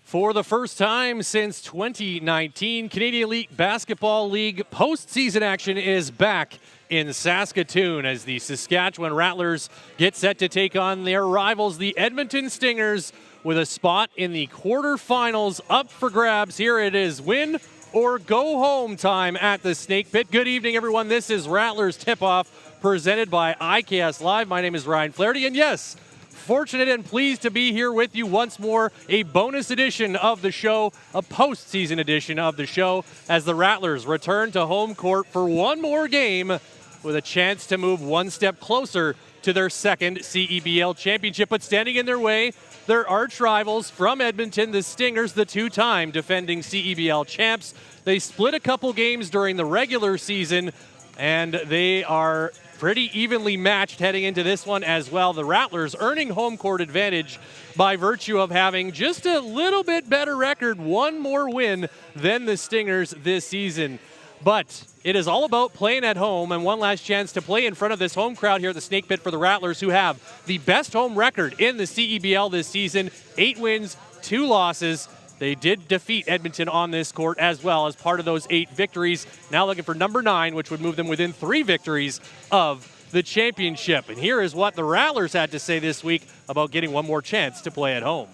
For the first time since 2019, Canadian Elite Basketball League postseason action is back in Saskatoon as the Saskatchewan Rattlers get set to take on their rivals, the Edmonton Stingers, with a spot in the quarterfinals up for grabs. Here it is, win or go home time at the Snake Pit. Good evening, everyone. This is Rattlers Tip-Off presented by IKS Live. My name is Ryan Flaherty, and yes, fortunate and pleased to be here with you once more, a bonus edition of the show, a postseason edition of the show, as the Rattlers return to home court for one more game with a chance to move one step closer to their second CEBL championship. But standing in their way, their arch rivals from Edmonton, the Stingers, the two-time defending CEBL champs. They split a couple games during the regular season, and they are pretty evenly matched heading into this one as well. The Rattlers earning home court advantage by virtue of having just a little bit better record, one more win than the Stingers this season. But it is all about playing at home, and one last chance to play in front of this home crowd here at the Snake Pit for the Rattlers, who have the best home record in the CEBL this season, 8 wins, 2 losses. They did defeat Edmonton on this court as well as part of those 8 victories. Now looking for number 9, which would move them within 3 victories of the championship. And here is what the Rattlers had to say this week about getting one more chance to play at home.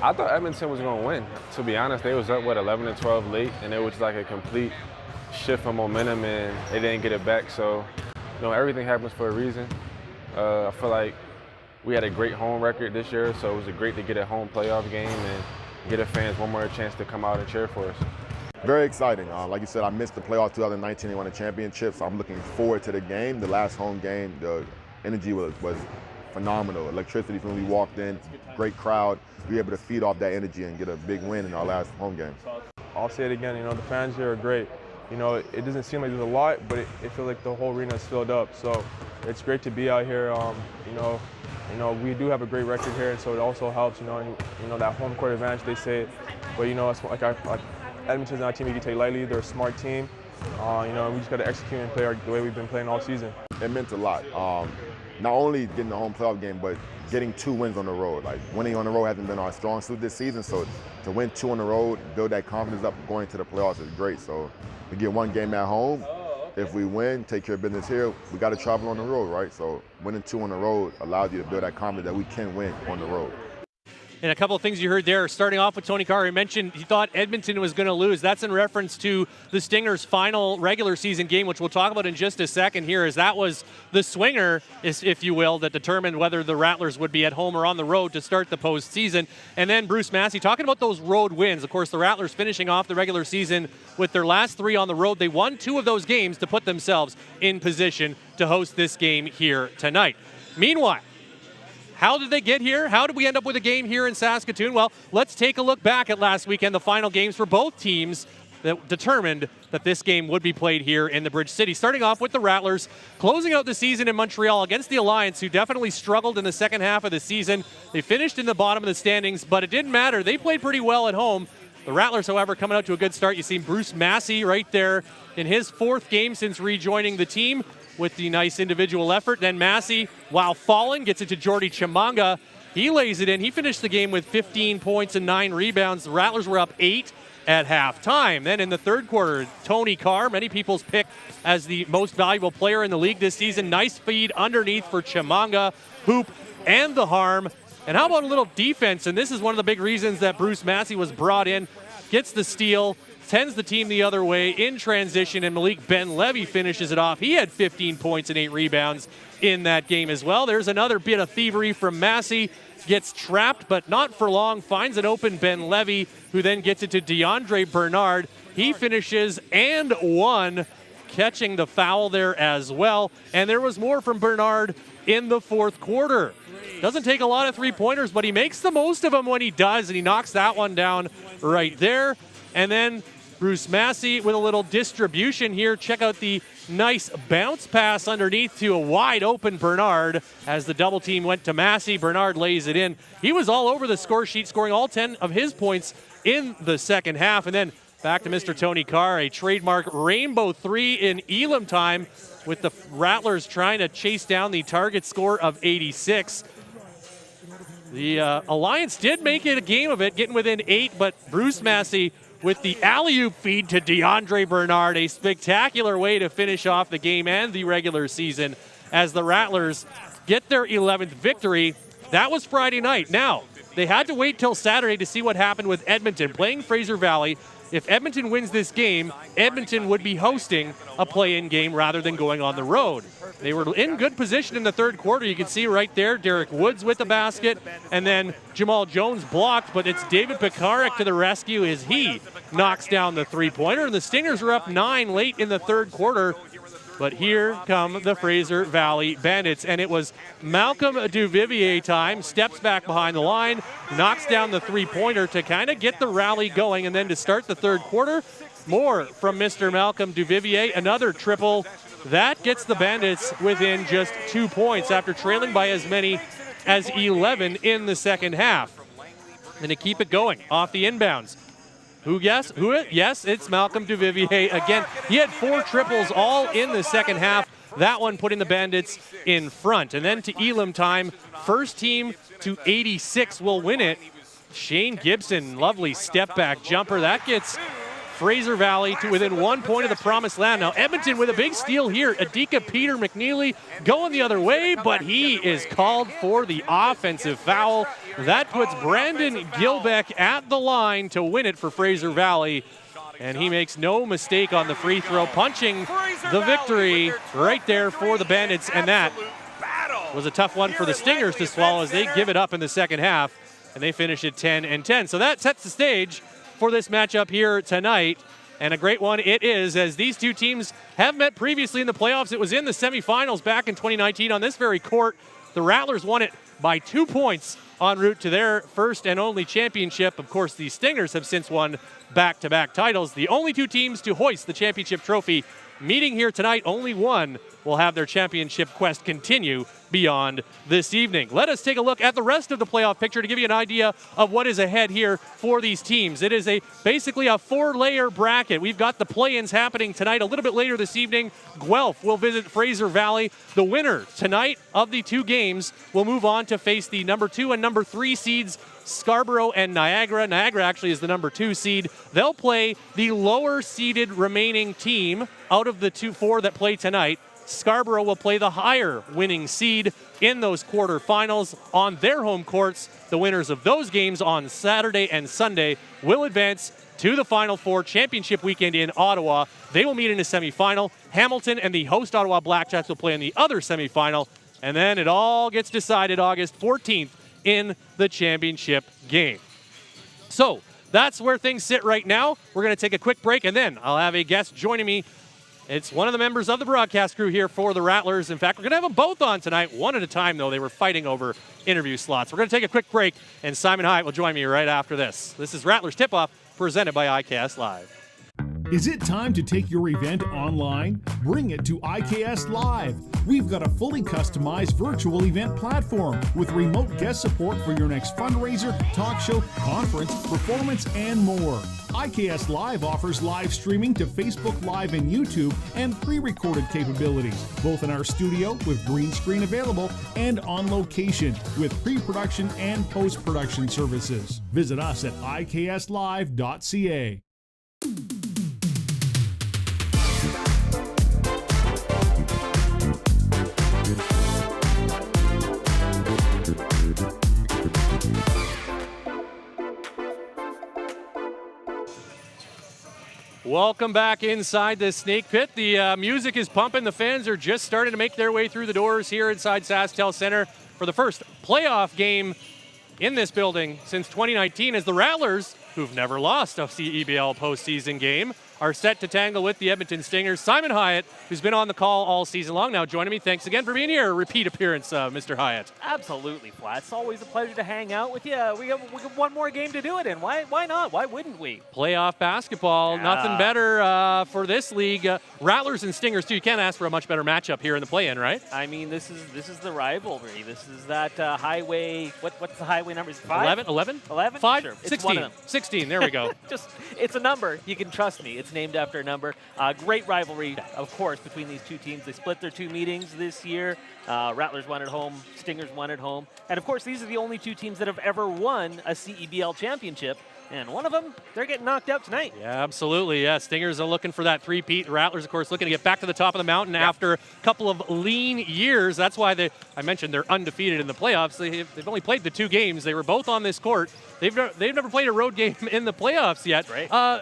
I thought Edmonton was going to win. To be honest, they was up, 11 and 12 late, and it was like a complete shift of momentum, and they didn't get it back. So, everything happens for a reason. I feel like we had a great home record this year, so it was great to get a home playoff game and get the fans one more chance to come out and cheer for us. Very exciting. Like you said, I missed the playoff 2019 and won a championship, so I'm looking forward to the game. The last home game, the energy was phenomenal. Electricity from when we walked in, great crowd. We were able to feed off that energy and get a big win in our last home game. I'll say it again, the fans here are great. It doesn't seem like there's a lot, but it feels like the whole arena is filled up. So it's great to be out here. We do have a great record here, and so it also helps, that home court advantage, they say. But, it's like Edmonton's not a team you can take lightly. They're a smart team. We just got to execute and play the way we've been playing all season. It meant a lot. Not only getting the home playoff game, but getting 2 wins on the road. Like, winning on the road hasn't been our strong suit this season, so to win 2 on the road, build that confidence up going to the playoffs is great. So we get 1 game at home. If we win, take care of business here, we got to travel on the road, right? So winning 2 on the road allows you to build that confidence that we can win on the road. And a couple of things you heard there, starting off with Tony Carr, he mentioned he thought Edmonton was going to lose. That's in reference to the Stingers' final regular season game, which we'll talk about in just a second here, as that was the swinger, if you will, that determined whether the Rattlers would be at home or on the road to start the postseason. And then Bruce Massey, talking about those road wins. Of course, the Rattlers finishing off the regular season with their last 3 on the road. They won 2 of those games to put themselves in position to host this game here tonight. Meanwhile, how did they get here? How did we end up with a game here in Saskatoon? Well, let's take a look back at last weekend, the final games for both teams that determined that this game would be played here in the Bridge City. Starting off with the Rattlers, closing out the season in Montreal against the Alliance, who definitely struggled in the second half of the season. They finished in the bottom of the standings, but it didn't matter. They played pretty well at home. The Rattlers, however, coming out to a good start. You see Bruce Massey right there in his 4th game since rejoining the team, with the nice individual effort. Then Massey, while falling, gets it to Jordy Chimanga. He lays it in. He finished the game with 15 points and 9 rebounds. The Rattlers were up 8 at halftime. Then in the third quarter, Tony Carr, many people's pick as the most valuable player in the league this season. Nice feed underneath for Chimanga, hoop, and the harm. And how about a little defense? And this is one of the big reasons that Bruce Massey was brought in. Gets the steal, sends the team the other way in transition, and Ben Levy finishes it off. He had 15 points and 8 rebounds in that game as well. There's another bit of thievery from Massey. Gets trapped, but not for long. Finds an open Ben Levy, who then gets it to DeAndre Bernard. He finishes and 1, catching the foul there as well. And there was more from Bernard in the 4th quarter. Doesn't take a lot of 3-pointers, but he makes the most of them when he does, and he knocks that one down right there. And then Bruce Massey with a little distribution here. Check out the nice bounce pass underneath to a wide open Bernard as the double team went to Massey. Bernard lays it in. He was all over the score sheet, scoring all 10 of his points in the second half. And then back to Mr. Tony Carr, a trademark rainbow 3 in Elam time, with the Rattlers trying to chase down the target score of 86. The Alliance did make it a game of it, getting within 8, but Bruce Massey with the alley-oop feed to DeAndre Bernard, a spectacular way to finish off the game and the regular season as the Rattlers get their 11th victory. That was Friday night. Now, they had to wait till Saturday to see what happened with Edmonton playing Fraser Valley. If Edmonton wins this game, Edmonton would be hosting a play-in game rather than going on the road. They were in good position in the third quarter. You can see right there, Derek Woods with the basket, and then Jamal Jones blocked, but it's David Pekarik to the rescue as he knocks down the three-pointer, and the Stingers are up 9 late in the third quarter. But here come the Fraser Valley Bandits, and it was Malcolm Duvivier time, steps back behind the line, knocks down the three-pointer to kind of get the rally going, and then to start the third quarter, more from Mr. Malcolm Duvivier, another triple. That gets the Bandits within just 2 points after trailing by as many as 11 in the second half. And to keep it going off the inbounds. Yes, it's Malcolm Duvivier again. He had 4 triples all in the second half. That one putting the Bandits in front. And then to Elam time, first team to 86 will win it. Shane Gibson, lovely step back jumper. That gets Fraser Valley to within 1 point of the promised land. Now Edmonton with a big steal here. Adika Peter McNeely going the other way, but he is called for the offensive foul. That puts Brandon Gilbeck at the line to win it for Fraser Valley. And he makes no mistake on the free throw, punching the victory right there for the Bandits. And that was a tough one for the Stingers to swallow as they give it up in the second half. And they finish at 10-10. So that sets the stage for this matchup here tonight. And a great one it is, as these two teams have met previously in the playoffs. It was in the semifinals back in 2019 on this very court. The Rattlers won it by 2 points en route to their first and only championship. Of course, the Stingers have since won back-to-back titles. The only two teams to hoist the championship trophy meeting here tonight. Only one will have their championship quest continue beyond this evening. Let us take a look at the rest of the playoff picture to give you an idea of what is ahead here for these teams. It is basically a 4-layer bracket. We've got the play-ins happening tonight. A little bit later this evening, Guelph will visit Fraser Valley. The winner tonight of the 2 games will move on to face the number 2 and number 3 seeds, Scarborough and Niagara. Niagara actually is the number 2 seed. They'll play the lower seeded remaining team out of the 4 that play tonight. Scarborough will play the higher winning seed in those quarterfinals on their home courts. The winners of those games on Saturday and Sunday will advance to the Final Four championship weekend in Ottawa. They will meet in a semifinal. Hamilton and the host Ottawa Blackjacks will play in the other semifinal. And then it all gets decided August 14th in the championship game. So that's where things sit right now. We're going to take a quick break, and then I'll have a guest joining me. It's one of the members of the broadcast crew here for the Rattlers. In fact, we're going to have them both on tonight, one at a time, though. They were fighting over interview slots. We're going to take a quick break, and Simon Hyatt will join me right after this. This is Rattlers Tip-Off, presented by ICAST Live. Is it time to take your event online? Bring it to IKS Live. We've got a fully customized virtual event platform with remote guest support for your next fundraiser, talk show, conference, performance, and more. IKS Live offers live streaming to Facebook Live and YouTube and pre-recorded capabilities, both in our studio with green screen available and on location with pre-production and post-production services. Visit us at ikslive.ca. Welcome back inside the Snake Pit. The music is pumping. The fans are just starting to make their way through the doors here inside SaskTel Center for the first playoff game in this building since 2019 as the Rattlers, who've never lost a CEBL postseason game, are set to tangle with the Edmonton Stingers. Simon Hyatt, who's been on the call all season long, now joining me. Thanks again for being here. Repeat appearance, Mr. Hyatt. Absolutely, Flat. It's always a pleasure to hang out with you. We got one more game to do it in. Why not? Why wouldn't we? Playoff basketball, nothing better for this league. Rattlers and Stingers, too. You can't ask for a much better matchup here in the play-in, right? I mean, this is the rivalry. This is that highway. What's the highway number? 5? 11? 11? 5? Sure. It's 16. one of them. 16, there we go. It's a number. You can trust me. It's it's named after a number. Great rivalry, of course, between these two teams. They split their 2 meetings this year. Rattlers won at home, Stingers won at home. And of course, these are the only 2 teams that have ever won a CEBL championship. And one of them, they're getting knocked out tonight. Yeah, absolutely. Yeah, Stingers are looking for that three-peat. Rattlers, of course, looking to get back to the top of the mountain after a couple of lean years. That's why I mentioned they're undefeated in the playoffs. They've only played the 2 games. They were both on this court. They've never played a road game in the playoffs yet. Right.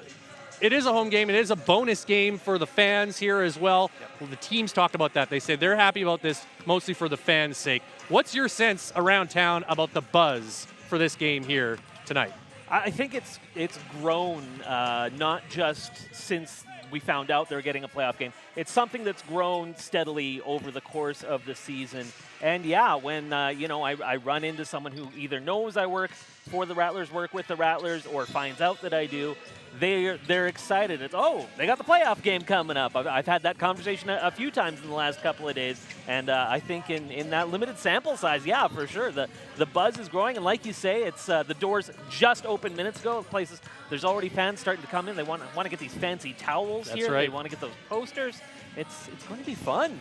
It is a home game. It is a bonus game for the fans here as well. Well, the teams talked about that. They said they're happy about this mostly for the fans' sake. What's your sense around town about the buzz for this game here tonight? I think it's grown, not just since we found out they're getting a playoff game. It's something that's grown steadily over the course of the season. And yeah, when I run into someone who either knows I work for the Rattlers, work with the Rattlers, or finds out that I do, they're excited. It's, they got the playoff game coming up. I've had that conversation a few times in the last couple of days, and I think in that limited sample size, yeah, for sure, the buzz is growing. And like you say, it's the doors just opened minutes ago. Places, there's already fans starting to come in. They want to get these fancy towels here. Right. They want to get those posters. It's going to be fun.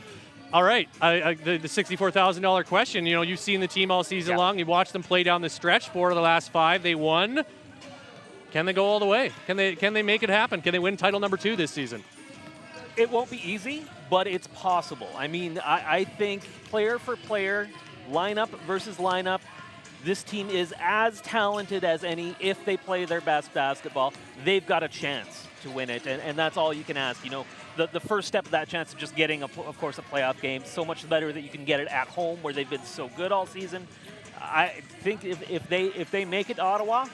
All right, the $64,000 question. You've seen the team all season long. You've watched them play down the stretch. 4 of the last 5 they won. Can they go all the way? Can they make it happen? Can they win title number 2 this season? It won't be easy, but it's possible. I mean, I think player for player, lineup versus lineup, this team is as talented as any. If they play their best basketball, they've got a chance to win it, and that's all you can ask. The first step of that chance is just getting, of course, a playoff game. So much better that you can get it at home where they've been so good all season. I think if they make it to Ottawa,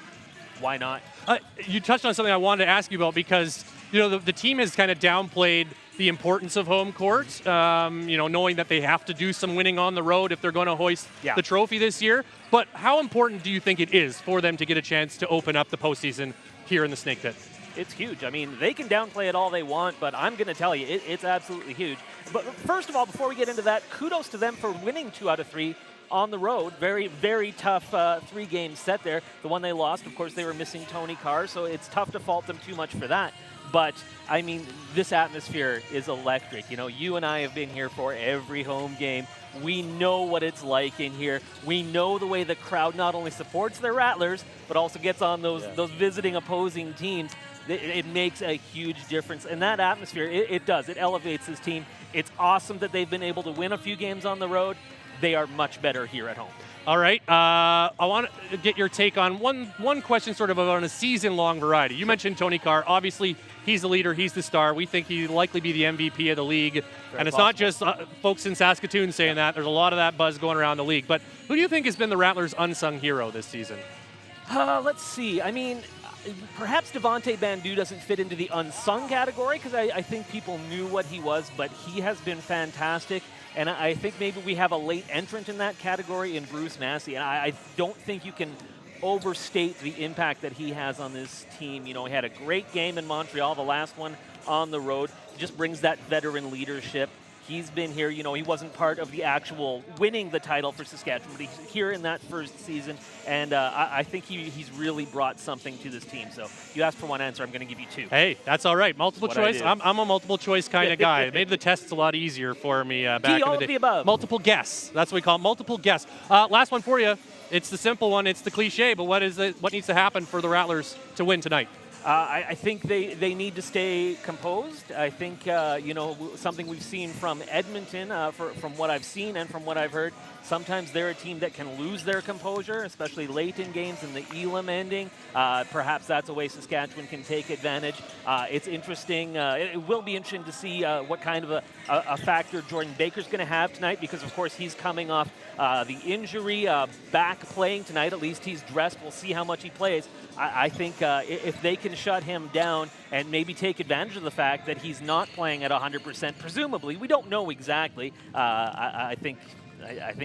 why not? You touched on something I wanted to ask you about because the team has kind of downplayed the importance of home court, knowing that they have to do some winning on the road if they're going to hoist the trophy this year. But how important do you think it is for them to get a chance to open up the postseason here in the Snake Pit? It's huge. I mean, they can downplay it all they want, but I'm going to tell you, it's absolutely huge. But first of all, before we get into that, kudos to them for winning 2 out of 3 on the road. Very, very tough 3-game set there. The one they lost, of course, they were missing Tony Carr, so it's tough to fault them too much for that. But, I mean, this atmosphere is electric. You and I have been here for every home game. We know what it's like in here. We know the way the crowd not only supports their Rattlers, but also gets on those visiting opposing teams. It makes a huge difference. And that atmosphere, it does. It elevates this team. It's awesome that they've been able to win a few games on the road. They are much better here at home. All right. I want to get your take on one question sort of on a season-long variety. You mentioned Tony Carr. Obviously, he's the leader. He's the star. We think he'd likely be the MVP of the league. And it's not just folks in Saskatoon saying that. There's a lot of that buzz going around the league. But who do you think has been the Rattlers' unsung hero this season? Let's see. I mean, perhaps Devontae Bandu doesn't fit into the unsung category because I think people knew what he was, but he has been fantastic. And I think maybe we have a late entrant in that category in Bruce Massey. And I don't think you can overstate the impact that he has on this team. He had a great game in Montreal, the last one on the road. Just brings that veteran leadership. He's been here, he wasn't part of the actual winning the title for Saskatchewan, but he's here in that first season, and I think he's really brought something to this team. So you asked for one answer, I'm going to give you 2. Hey, that's all right. Multiple choice. I'm a multiple choice kind of guy. It made the tests a lot easier for me back in the day. All of the above. Multiple guess. That's what we call it, multiple guess. Last one for you. It's the simple one. It's the cliche, but what needs to happen for the Rattlers to win tonight? I think they need to stay composed. I think, something we've seen from Edmonton, from what I've seen and from what I've heard, sometimes they're a team that can lose their composure, especially late in games in the Elam ending. Perhaps that's a way Saskatchewan can take advantage. It's interesting. It will be interesting to see what kind of a factor Jordan Baker's going to have tonight because, of course, he's coming off the injury, back playing tonight. At least he's dressed. We'll see how much he plays. I think if they can shut him down and maybe take advantage of the fact that he's not playing at 100%, presumably, we don't know exactly. I think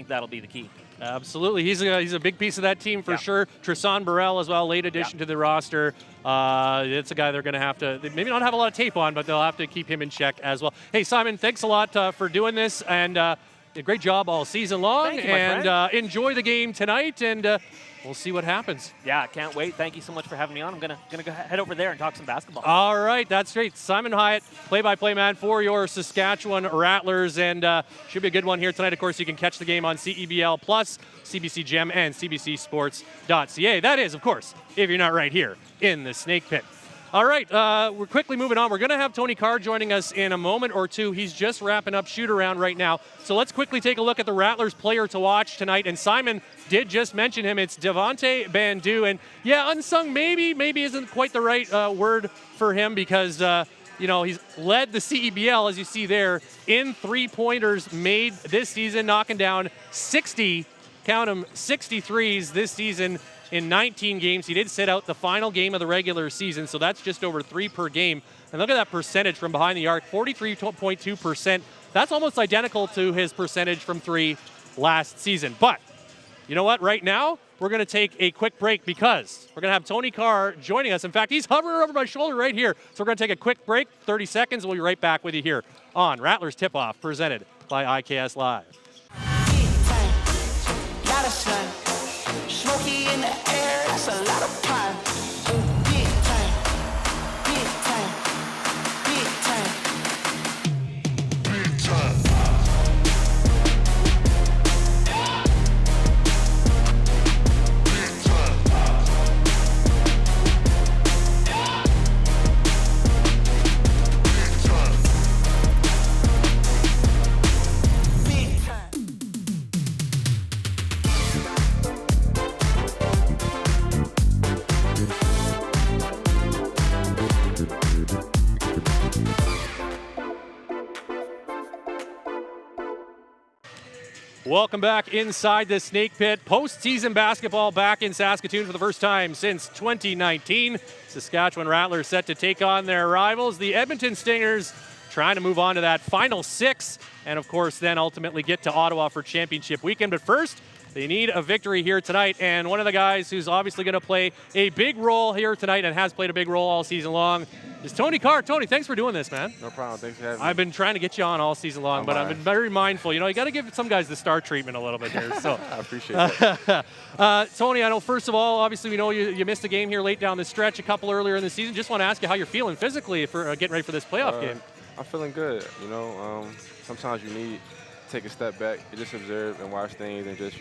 that'll be the key. Absolutely. He's a big piece of that team for sure. Tristan Burrell as well, late addition to the roster. It's a guy they're going to have to maybe not have a lot of tape on, but they'll have to keep him in check as well. Hey, Simon, thanks a lot for doing this. And great job all season long. Thank you, my friend. Enjoy the game tonight, and we'll see what happens. Yeah, I can't wait. Thank you so much for having me on. I'm gonna go head over there and talk some basketball. All right, that's great. Simon Hyatt, play-by-play man for your Saskatchewan Rattlers, and should be a good one here tonight. Of course, you can catch the game on CEBL Plus, CBC Gem, and CBCSports.ca. That is, of course, if you're not right here in the Snake Pit. All right, we're quickly moving on. We're going to have Tony Carr joining us in a moment or two. He's just wrapping up shoot-around right now. So let's quickly take a look at the Rattlers player to watch tonight. And Simon did just mention him. It's Devontae Bandu. And, yeah, unsung maybe isn't quite the right word for him because, he's led the CEBL, as you see there, in three-pointers made this season, knocking down 60, count them, 63s this season in 19 games. He did sit out the final game of the regular season, so that's just over 3 per game. And look at that percentage from behind the arc, 43.2%. That's almost identical to his percentage from 3 last season. But you know what? Right now, we're going to take a quick break because we're going to have Tony Carr joining us. In fact, he's hovering over my shoulder right here. So we're going to take a quick break, 30 seconds. We'll be right back with you here on Rattlers Tip-Off, presented by IKS Live. Smoky in the air, that's a lot of pine. Big time, big time, big time, big time. Welcome back inside the Snake Pit. Postseason basketball back in Saskatoon for the first time since 2019. Saskatchewan Rattlers set to take on their rivals, the Edmonton Stingers, trying to move on to that final 6, and of course then ultimately get to Ottawa for championship weekend. But first, they need a victory here tonight, and one of the guys who's obviously going to play a big role here tonight and has played a big role all season long is Tony Carr. Tony, thanks for doing this, man. No problem. Thanks for having me. I've been trying to get you on all season long, but I've been very mindful. You got to give some guys the star treatment a little bit here. So I appreciate that. Tony, I know first of all, obviously we know you missed a game here late down the stretch, a couple earlier in the season. Just want to ask you how you're feeling physically for getting ready for this playoff game. I'm feeling good. Sometimes you need to take a step back, and just observe and watch things, and just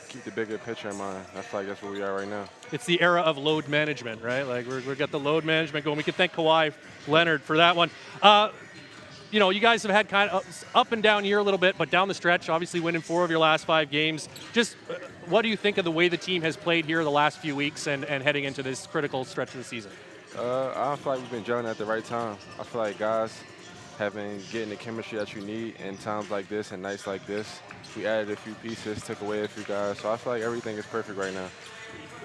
keep the bigger picture in mind. I feel like that's where we are right now. It's the era of load management, right? Like we've got the load management going. We can thank Kawhi Leonard for that one. You guys have had kind of up and down year a little bit, but down the stretch, obviously winning 4 of your last 5 games. Just what do you think of the way the team has played here the last few weeks and heading into this critical stretch of the season? I feel like we've been gelling at the right time. I feel like guys have been getting the chemistry that you need in times like this and nights like this. We added a few pieces, took away a few guys, so I feel like everything is perfect right now.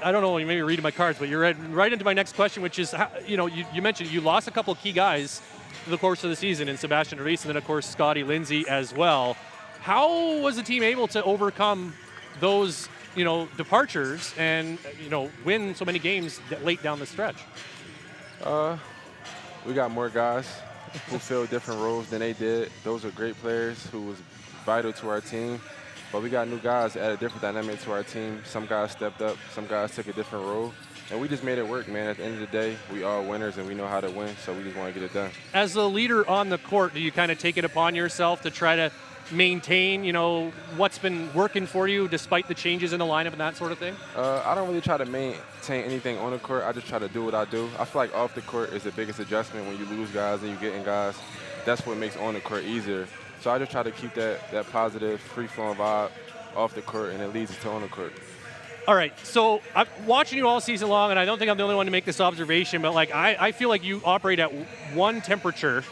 I don't know, you may be reading my cards, but you're right into my next question, which is, you mentioned you lost a couple of key guys through the course of the season in Sebastian Reese and then, of course, Scotty Lindsay as well. How was the team able to overcome those, departures and, win so many games late down the stretch? We got more guys who fill different roles than they did. Those are great players who was vital to our team. But we got new guys that add a different dynamic to our team. Some guys stepped up, some guys took a different role. And we just made it work, man. At the end of the day, we are winners and we know how to win, so we just want to get it done. As the leader on the court, do you kind of take it upon yourself to try to maintain, what's been working for you despite the changes in the lineup and that sort of thing? I don't really try to maintain anything on the court. I just try to do what I do. I feel like off the court is the biggest adjustment when you lose guys and you get in guys. That's what makes on the court easier. So I just try to keep that positive, free-flowing vibe off the court, and it leads to on the court. All right, so I'm watching you all season long, and I don't think I'm the only one to make this observation, but I feel like you operate at one temperature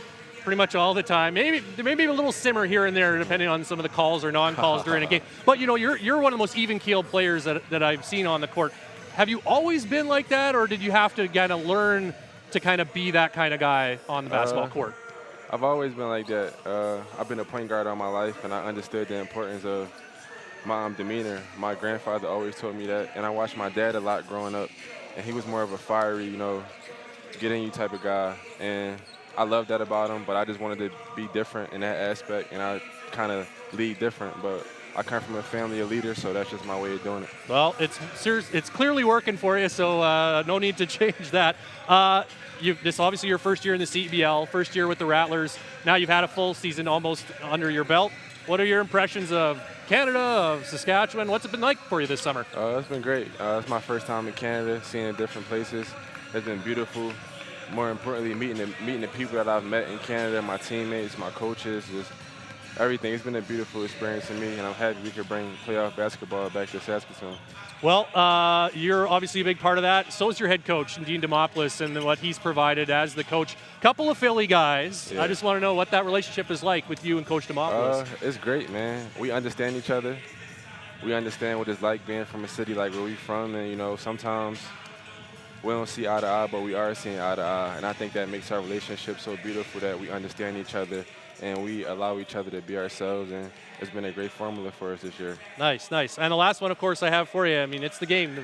pretty much all the time. Maybe there may be a little simmer here and there depending on some of the calls or non-calls during a game. But you're one of the most even-keeled players that I've seen on the court. Have you always been like that, or did you have to kind of learn to kind of be that kind of guy on the basketball court? I've always been like that. I've been a point guard all my life, and I understood the importance of my demeanor. My grandfather always told me that, and I watched my dad a lot growing up, and he was more of a fiery, get in you type of guy. And I love that about him, but I just wanted to be different in that aspect, and I kind of lead different, but I come from a family of leaders, so that's just my way of doing it. Well, it's clearly working for you, so no need to change that. This obviously your first year in the CBL, first year with the Rattlers. Now you've had a full season almost under your belt. What are your impressions of Canada, of Saskatchewan? What's it been like for you this summer? It's been great. It's my first time in Canada, seeing different places. It's been beautiful. More importantly, meeting the people that I've met in Canada, my teammates, my coaches, just everything. It's been a beautiful experience to me, and I'm happy we could bring playoff basketball back to Saskatoon. Well, you're obviously a big part of that. So is your head coach, Dean Demopoulos, and what he's provided as the coach. Couple of Philly guys. Yeah. I just want to know what that relationship is like with you and Coach Demopoulos. It's great, man. We understand each other. We understand what it's like being from a city like where we're from, and, you know, sometimes we don't see eye to eye, but we are seeing eye to eye. And I think that makes our relationship so beautiful that we understand each other and we allow each other to be ourselves. And it's been a great formula for us this year. Nice, nice. And the last one, of course, I have for you. I mean, it's the game. The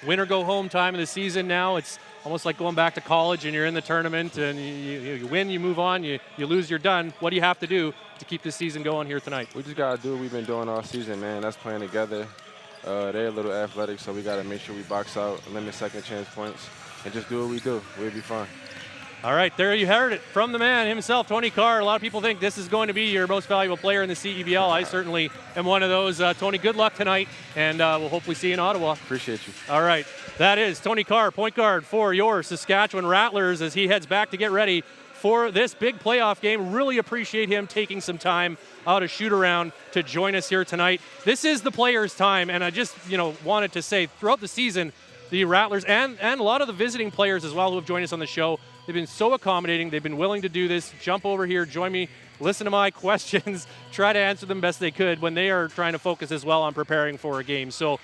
win or go home time of the season now. It's almost like going back to college and you're in the tournament and you win, you move on, you lose, you're done. What do you have to do to keep this season going here tonight? We just got to do what we've been doing all season, man. That's playing together. They're a little athletic, so we got to make sure we box out, limit second chance points, and just do what we do. We'll be fine. All right, there you heard it from the man himself, Tony Carr. A lot of people think this is going to be your most valuable player in the CEBL. I certainly am one of those. Tony, good luck tonight, and we'll hopefully see you in Ottawa. Appreciate you. All right, that is Tony Carr, point guard for your Saskatchewan Rattlers as he heads back to get ready for this big playoff game. Really appreciate him taking some time out of shoot-around to join us here tonight. This is the players' time, and I just wanted to say throughout the season, the Rattlers and a lot of the visiting players as well who have joined us on the show, they've been so accommodating. They've been willing to do this. Jump over here, join me, listen to my questions, try to answer them best they could when they are trying to focus as well on preparing for a game. So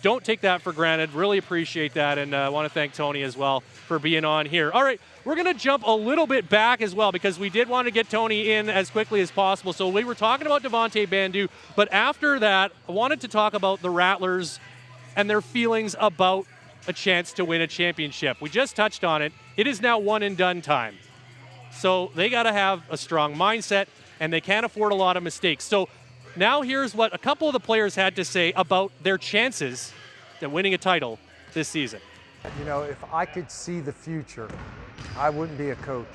don't take that for granted. Really appreciate that, and I want to thank Tony as well for being on here. All right, we're going to jump a little bit back as well because we did want to get Tony in as quickly as possible. So we were talking about Devontae Bandu, but after that, I wanted to talk about the Rattlers and their feelings about a chance to win a championship. We just touched on it. It is now one and done time. So they got to have a strong mindset, and they can't afford a lot of mistakes. So now here's what a couple of the players had to say about their chances at winning a title this season. You know, if I could see the future, I wouldn't be a coach.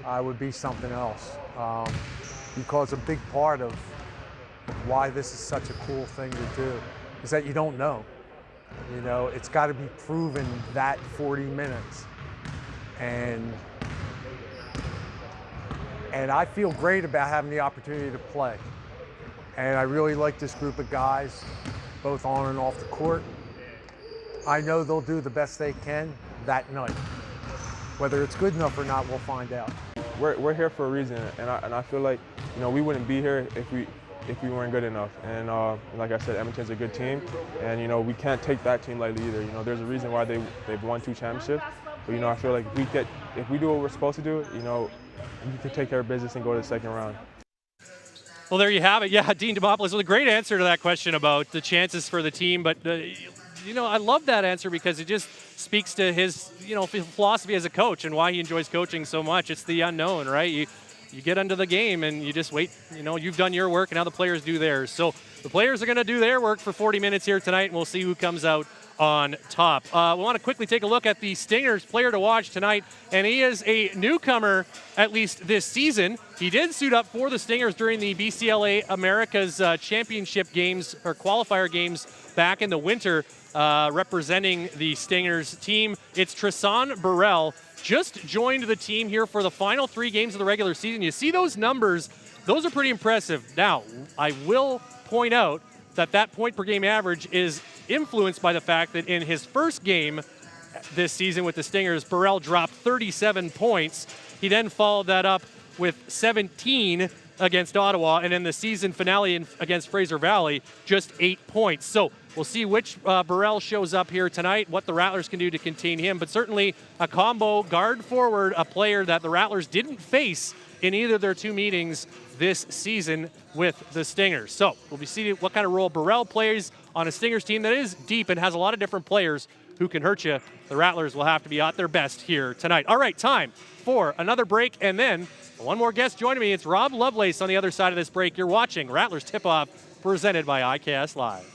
I would be something else. Because a big part of why this is such a cool thing to do is that you don't know. You know, it's got to be proven that 40 minutes. And I feel great about having the opportunity to play. And I really like this group of guys, both on and off the court. I know they'll do the best they can that night. Whether it's good enough or not, we'll find out. We're here for a reason, and I feel like, you know, we wouldn't be here if we weren't good enough. And like I said, Edmonton's a good team, and, you know, we can't take that team lightly either. You know, there's a reason why they've won 2 championships. But, you know, I feel like if we do what we're supposed to do, you know, we can take care of business and go to the second round. Well, there you have it. Yeah, Dean Demopoulos with a great answer to that question about the chances for the team. But, you know, I love that answer because it just speaks to his, you know, philosophy as a coach and why he enjoys coaching so much. It's the unknown, right? You get into the game and you just wait. You know, you've done your work and now the players do theirs. So the players are going to do their work for 40 minutes here tonight, and we'll see who comes out on top. We want to quickly take a look at the Stingers player to watch tonight, and he is a newcomer, at least this season. He did suit up for the Stingers during the BCLA Americas Championship games, or qualifier games, back in the winter, representing the Stingers team. It's Tristan Burrell, just joined the team here for the final 3 games of the regular season. You see those numbers, those are pretty impressive. Now, I will point out that point per game average is influenced by the fact that in his first game this season with the Stingers, Burrell dropped 37 points. He then followed that up with 17 against Ottawa, and in the season finale against Fraser Valley, just 8 points. So we'll see which Burrell shows up here tonight, what the Rattlers can do to contain him, but certainly a combo guard forward, a player that the Rattlers didn't face in either of their 2 meetings this season with the Stingers. So we'll be seeing what kind of role Burrell plays on a Stingers team that is deep and has a lot of different players who can hurt you. The Rattlers will have to be at their best here tonight. All right, time for another break, and then one more guest joining me. It's Rob Lovelace on the other side of this break. You're watching Rattlers Tip-Off, presented by IKS Live.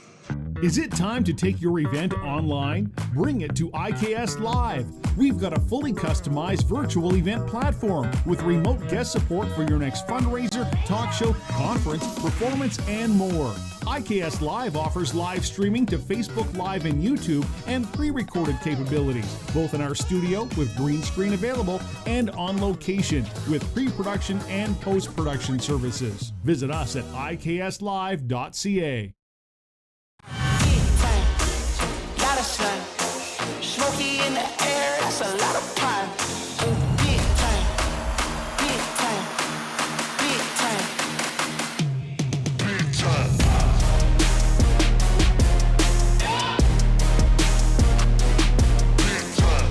Is it time to take your event online? Bring it to IKS Live. We've got a fully customized virtual event platform with remote guest support for your next fundraiser, talk show, conference, performance, and more. IKS Live offers live streaming to Facebook Live and YouTube and pre-recorded capabilities, both in our studio with green screen available and on location with pre-production and post-production services. Visit us at ikslive.ca. Lot of sun, smoky in the air, that's a lot of pine. Big time, big time, big time, big time. Big time. Big time.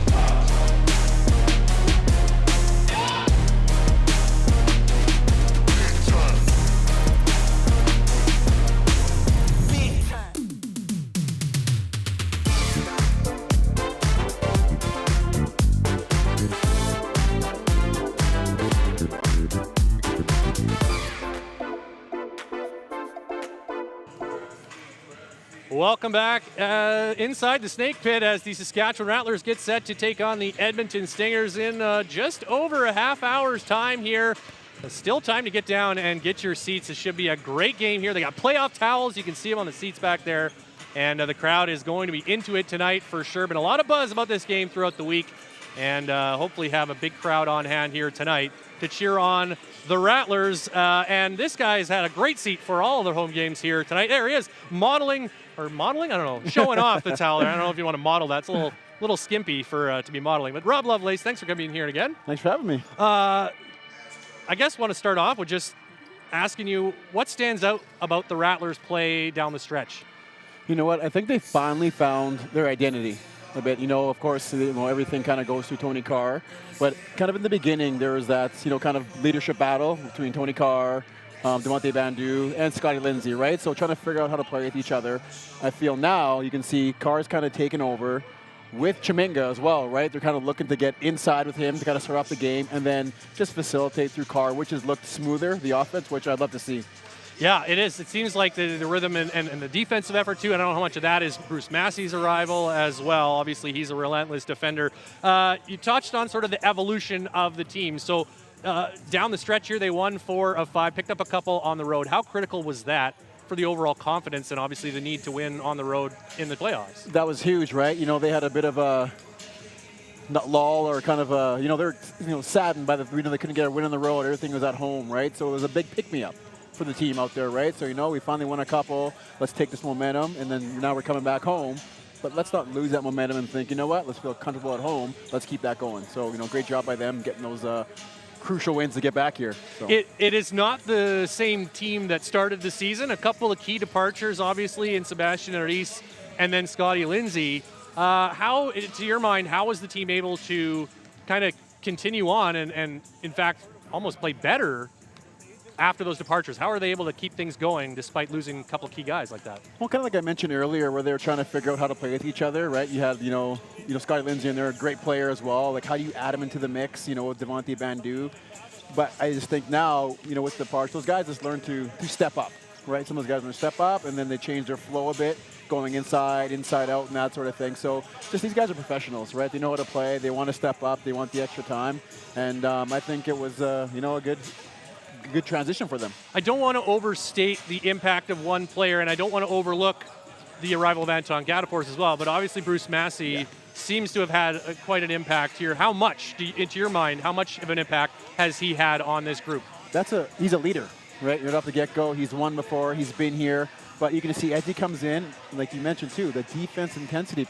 Welcome back inside the Snake Pit as the Saskatchewan Rattlers get set to take on the Edmonton Stingers in just over a half hour's time here. Still time to get down and get your seats. It should be a great game here. They got playoff towels. You can see them on the seats back there. And the crowd is going to be into it tonight for sure. Been a lot of buzz about this game throughout the week. And hopefully have a big crowd on hand here tonight to cheer on the Rattlers. And this guy's had a great seat for all of their home games here tonight. There he is, modeling, I don't know, showing off the towel there. I don't know if you want to model that. It's a little skimpy for to be modeling. But Rob Lovelace, thanks for coming in here again. Thanks for having me. I guess want to start off with just asking you what stands out about the Rattlers' play down the stretch. You know what? I think they finally found their identity a bit. You know, of course, everything kind of goes through Tony Carr, but kind of in the beginning there was that, kind of leadership battle between Tony Carr, Devontae Bandu, and Scotty Lindsay, right? So trying to figure out how to play with each other. I feel now you can see Carr's kind of taken over with Chiminga as well, right? They're kind of looking to get inside with him to kind of start off the game and then just facilitate through Carr, which has looked smoother, the offense, which I'd love to see. Yeah, it is. It seems like the rhythm and the defensive effort, too. I don't know how much of that is Bruce Massey's arrival as well. Obviously, he's a relentless defender. You touched on sort of the evolution of the team. So down the stretch here, they won 4 of 5, picked up a couple on the road. How critical was that for the overall confidence and obviously the need to win on the road in the playoffs? That was huge, right? They had a bit of a lull or kind of a, they're saddened by they couldn't get a win on the road. Everything was at home, right? So it was a big pick-me-up for the team out there, right? So, we finally won a couple. Let's take this momentum, and then now we're coming back home. But let's not lose that momentum and think, let's feel comfortable at home. Let's keep that going. So, great job by them getting those crucial wins to get back here. So. It is not the same team that started the season. A couple of key departures, obviously, in Sebastian Reis and then Scotty Lindsay. How, to your mind, how was the team able to kind of continue on and, in fact, almost play better after those departures? How are they able to keep things going despite losing a couple of key guys like that? Well, kind of like I mentioned earlier, where they were trying to figure out how to play with each other, right? You had, Scotty Lindsay in there, a great player as well. Like, how do you add him into the mix, with Devontae Bandu? But I just think now, with the parts, those guys just learn to step up, right? Some of those guys learn to step up, and then they change their flow a bit, going inside out, and that sort of thing. So just these guys are professionals, right? They know how to play. They want to step up. They want the extra time. And I think it was, a good transition for them. I don't want to overstate the impact of one player, and I don't want to overlook the arrival of Anton Gadapors as well, but obviously Bruce Massey seems to have had quite an impact here. How much, into your mind, how much of an impact has he had on this group? He's a leader, right? Right off the get-go, he's won before, he's been here, but you can see as he comes in, like you mentioned too, the defense intensity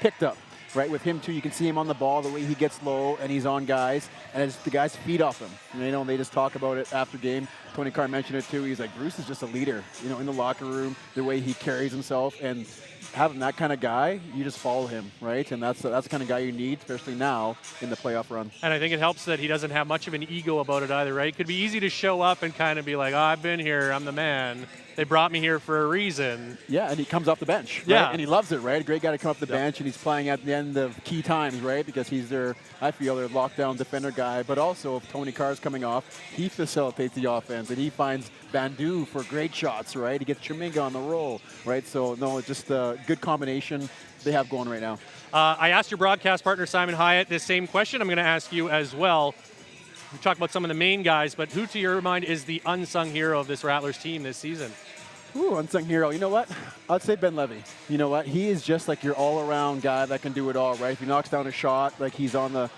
picked up. Right, with him too, you can see him on the ball, the way he gets low and he's on guys, and the guys feed off him. They just talk about it after game. Tony Carr mentioned it too. He's like, Bruce is just a leader, in the locker room, the way he carries himself, and having that kind of guy, you just follow him, right? And that's the kind of guy you need, especially now in the playoff run. And I think it helps that he doesn't have much of an ego about it either, right? It could be easy to show up and kind of be like, oh, I've been here, I'm the man. They brought me here for a reason. Yeah, and he comes off the bench, right? Yeah. And he loves it, right? A great guy to come off the bench, and he's playing at the end of key times, right? Because he's their lockdown defender guy. But also, if Tony Carr's coming off, he facilitates the offense, and he finds Bandu for great shots, right? He gets Chiminga on the roll, right? So, no, it's just a good combination they have going right now. I asked your broadcast partner, Simon Hyatt, this same question. I'm going to ask you as well. We talked about some of the main guys, but who, to your mind, is the unsung hero of this Rattlers team this season? Ooh, unsung hero. You know what? I'd say Ben Levy. You know what? He is just like your all-around guy that can do it all, right? If he knocks down a shot, like he's on the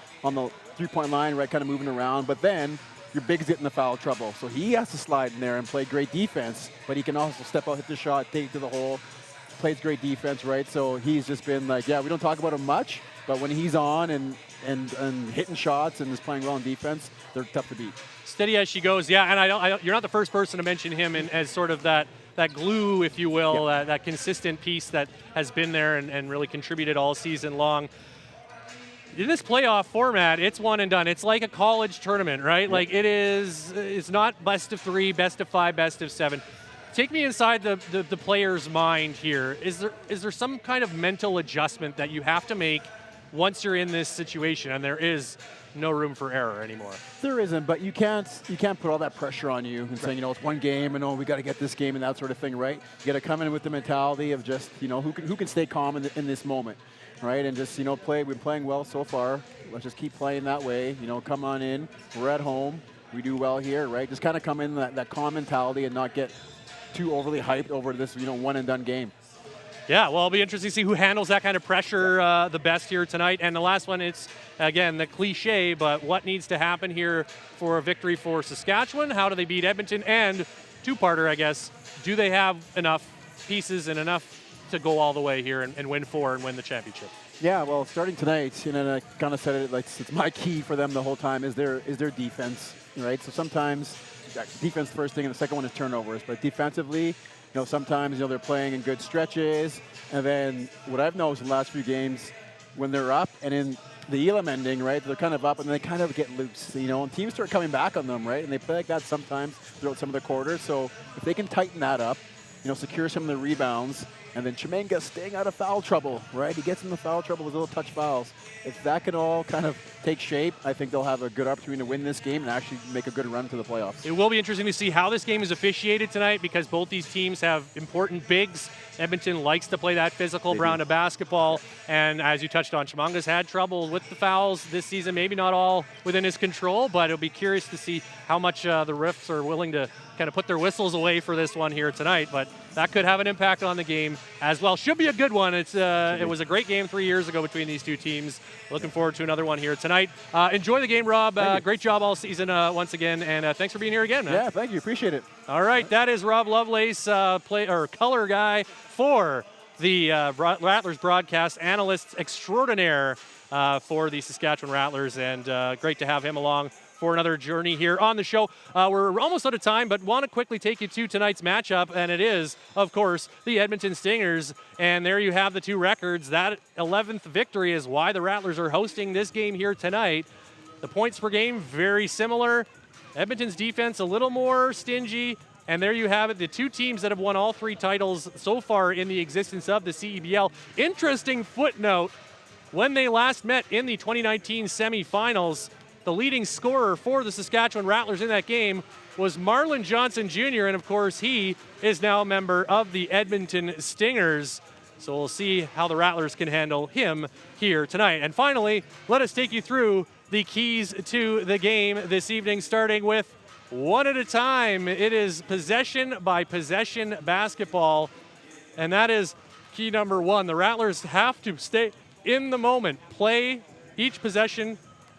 three-point line, right, kind of moving around. But then your bigs get in the foul trouble. So he has to slide in there and play great defense, but he can also step out, hit the shot, take it to the hole, plays great defense, right? So he's just been like, we don't talk about him much, but when he's on and hitting shots and is playing well in defense, they're tough to beat. Steady as she goes, yeah. And you're not the first person to mention him as sort of that glue, if you will, that consistent piece that has been there and really contributed all season long. In this playoff format, it's one and done. It's like a college tournament, right? Yep. Like it's not best of 3, best of 5, best of 7. Take me inside the player's mind here. Is there some kind of mental adjustment that you have to make once you're in this situation, and there is no room for error anymore? There isn't, but you can't put all that pressure on you and saying, it's one game and we got to get this game and that sort of thing, right? You got to come in with the mentality of just, who can stay calm in this moment, right? And just, play. We've been playing well so far. Let's just keep playing that way. Come on in. We're at home. We do well here, right? Just kind of come in that calm mentality and not get too overly hyped over this, one and done game. Yeah, well, it'll be interesting to see who handles that kind of pressure the best here tonight. And the last one, it's, again, the cliche, but what needs to happen here for a victory for Saskatchewan? How do they beat Edmonton? And two-parter, I guess, do they have enough pieces and enough to go all the way here and win 4 and win the championship? Yeah, well, starting tonight, and I kind of said it, like it's my key for them the whole time is their defense, right? So sometimes defense first thing, and the second one is turnovers. But defensively, sometimes, they're playing in good stretches. And then what I've noticed in the last few games, when they're up and in the Elam ending, right, they're kind of up and they kind of get loose, and teams start coming back on them, right? And they play like that sometimes throughout some of the quarters. So if they can tighten that up, secure some of the rebounds, and then Chiminga staying out of foul trouble, right? He gets in the foul trouble with little touch fouls. If that can all kind of take shape, I think they'll have a good opportunity to win this game and actually make a good run to the playoffs. It will be interesting to see how this game is officiated tonight because both these teams have important bigs. Edmonton likes to play that physical brand of basketball. And as you touched on, Chimanga's had trouble with the fouls this season. Maybe not all within his control, but it'll be curious to see how much the refs are willing to kind of put their whistles away for this one here tonight. But that could have an impact on the game as well. Should be a good one. It was a great game 3 years ago between these two teams. Looking forward to another one here tonight. Enjoy the game, Rob. Great job all season once again, and thanks for being here again, man. Yeah, thank you. Appreciate it. All right, that is Rob Lovelace, color guy for the Rattlers broadcast, analyst extraordinaire for the Saskatchewan Rattlers, and great to have him along for another journey here on the show. We're almost out of time, but want to quickly take you to tonight's matchup, and it is, of course, the Edmonton Stingers. And there you have the two records. That 11th victory is why the Rattlers are hosting this game here tonight. The points per game, very similar. Edmonton's defense, a little more stingy. And there you have it, the two teams that have won all 3 titles so far in the existence of the CEBL. Interesting footnote, when they last met in the 2019 semifinals, the leading scorer for the Saskatchewan Rattlers in that game was Marlon Johnson Jr., and of course he is now a member of the Edmonton Stingers. So we'll see how the Rattlers can handle him here tonight. And finally, let us take you through the keys to the game this evening, starting with one at a time. It is possession by possession basketball, and that is key number 1. The Rattlers have to stay in the moment, play each possession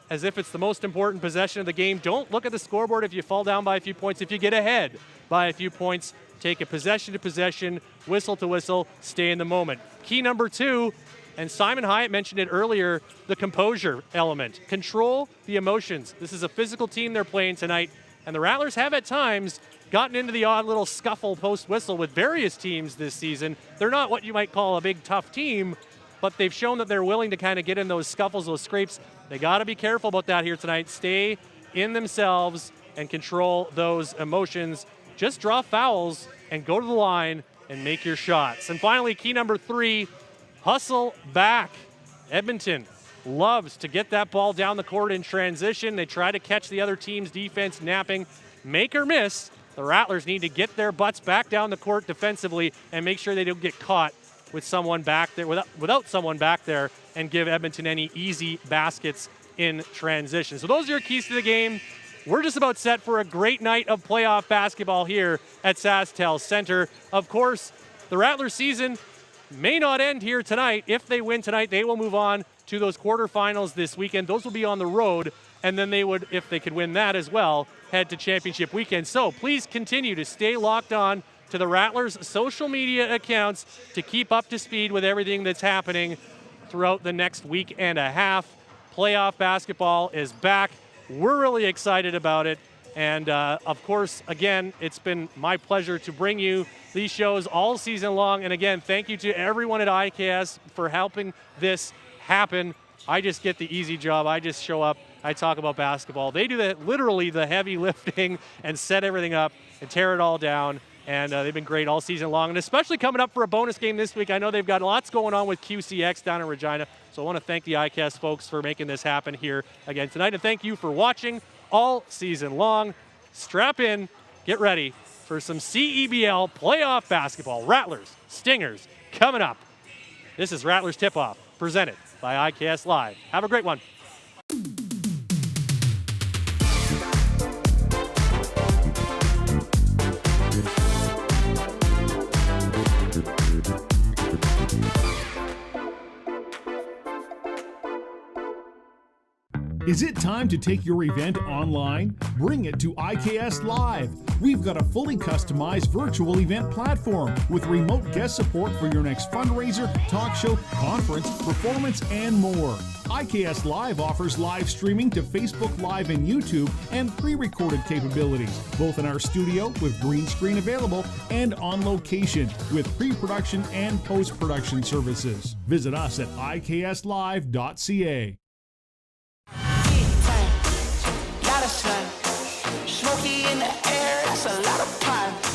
as if it's the most important possession of the game. Don't look at the scoreboard if you fall down by a few points. If you get ahead by a few points, take it possession to possession, whistle to whistle, stay in the moment. Key number 2, and Simon Hyatt mentioned it earlier, the composure element. Control the emotions. This is a physical team they're playing tonight. And the Rattlers have at times gotten into the odd little scuffle post-whistle with various teams this season. They're not what you might call a big, tough team, but they've shown that they're willing to kind of get in those scuffles, those scrapes. They got to be careful about that here tonight. Stay in themselves and control those emotions. Just draw fouls and go to the line and make your shots. And finally, key number 3, hustle back. Edmonton loves to get that ball down the court in transition. They try to catch the other team's defense napping. Make or miss, the Rattlers need to get their butts back down the court defensively and make sure they don't get caught with someone back there, without someone back there, and give Edmonton any easy baskets in transition. So those are your keys to the game. We're just about set for a great night of playoff basketball here at SaskTel Center. Of course, the Rattlers season may not end here tonight. If they win tonight, they will move on to those quarterfinals this weekend. Those will be on the road, and then they would, if they could win that as well, head to championship weekend. So please continue to stay locked on to the Rattlers' social media accounts to keep up to speed with everything that's happening throughout the next week and a half. Playoff basketball is back. We're really excited about it. And of course, again, it's been my pleasure to bring you these shows all season long. And again, thank you to everyone at IKS for helping this happen. I just get the easy job. I just show up. I talk about basketball. They do literally the heavy lifting and set everything up and tear it all down. And they've been great all season long, and especially coming up for a bonus game this week. I know they've got lots going on with QCX down in Regina, so I want to thank the ICAST folks for making this happen here again tonight. And thank you for watching all season long. Strap in, get ready for some CEBL playoff basketball. Rattlers, Stingers, coming up. This is Rattlers Tip-Off, presented by ICAST Live. Have a great one. Is it time to take your event online? Bring it to IKS Live. We've got a fully customized virtual event platform with remote guest support for your next fundraiser, talk show, conference, performance, and more. IKS Live offers live streaming to Facebook Live and YouTube and pre-recorded capabilities, both in our studio with green screen available and on location with pre-production and post-production services. Visit us at ikslive.ca. Lot of sun, smoky in the air, that's a lot of pine.